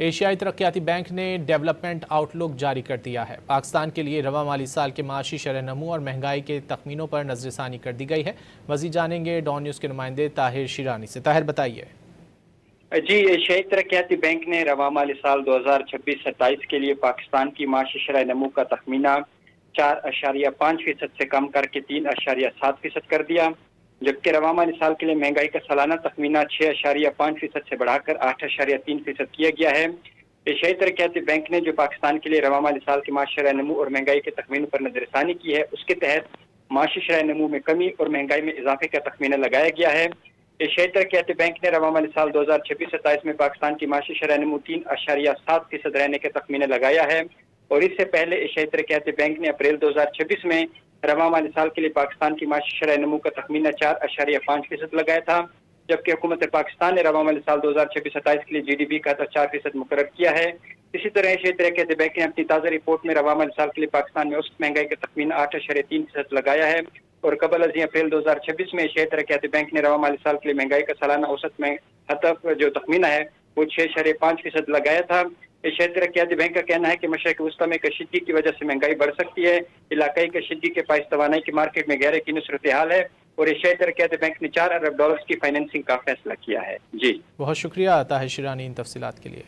ایشیائی ترقیاتی بینک نے ڈیولپمنٹ آؤٹ لک جاری کر دیا ہے۔ پاکستان کے لیے رواں مالی سال کے معاشی شرح نمو اور مہنگائی کے تخمینوں پر نظر ثانی کر دی گئی ہے۔ مزید جانیں گے ڈان نیوز کے نمائندے طاہر شیرانی سے۔ طاہر بتائیے۔ جی، ایشیائی ترقیاتی بینک نے رواں مالی سال 2026-27 کے لیے پاکستان کی معاشی شرح نمو کا تخمینہ 4.5% سے کم کر کے 3.7% کر دیا، جبکہ رواں مالی سال کے لیے مہنگائی کا سالانہ تخمینہ 6.5% سے بڑھا کر 8.3% کیا گیا ہے۔ ایشیائی ترقیاتی بینک نے جو پاکستان کے لیے رواں مالی سال کے معاشی شرح نمو اور مہنگائی کے تخمینوں پر نظر ثانی کی ہے، اس کے تحت معاشی شرح نمو میں کمی اور مہنگائی میں اضافے کا تخمینہ لگایا گیا ہے۔ ایشیائی ترقیاتی بینک نے رواں مالی سال 2026-27 میں پاکستان کی معاشی شرح نمو 3.7% رہنے کا تخمینہ لگایا ہے، اور اس سے پہلے ایشیائی ترقیاتی بینک نے اپریل 2026 میں رواں مالی سال کے لیے پاکستان کی معاشی شرح نمو کا تخمینہ 4.5% لگایا تھا، جبکہ حکومت پاکستان نے رواں مالی سال 2026-27 کے لیے جی ڈی پی کا 4% مقرر کیا ہے۔ اسی طرح ایشیائی ترقیاتی بینک نے اپنی تازہ رپورٹ میں رواں مالی سال کے لیے پاکستان میں اوسط مہنگائی کا تخمینہ 8.3% لگایا ہے، اور قبل ازیں اپریل 2026 میں ایشیائی ترقیاتی بینک نے رواں مالی سال کے لیے مہنگائی کا سالانہ اوسط میں ہدف جو تخمینہ ہے وہ 6.5% لگایا تھا۔ ایشیائی ترقیاتی بینک کا کہنا ہے کہ مشرق وسطی میں کشیدگی کی وجہ سے مہنگائی بڑھ سکتی ہے، علاقائی کشیدگی کے باعث توانائی کی مارکیٹ میں گہرے کی صورتحال ہے، اور ایشیائی ترقیاتی بینک نے $4 ارب کی فائنینسنگ کا فیصلہ کیا ہے۔ جی بہت شکریہ طاہر شیرانی ان تفصیلات کے لیے۔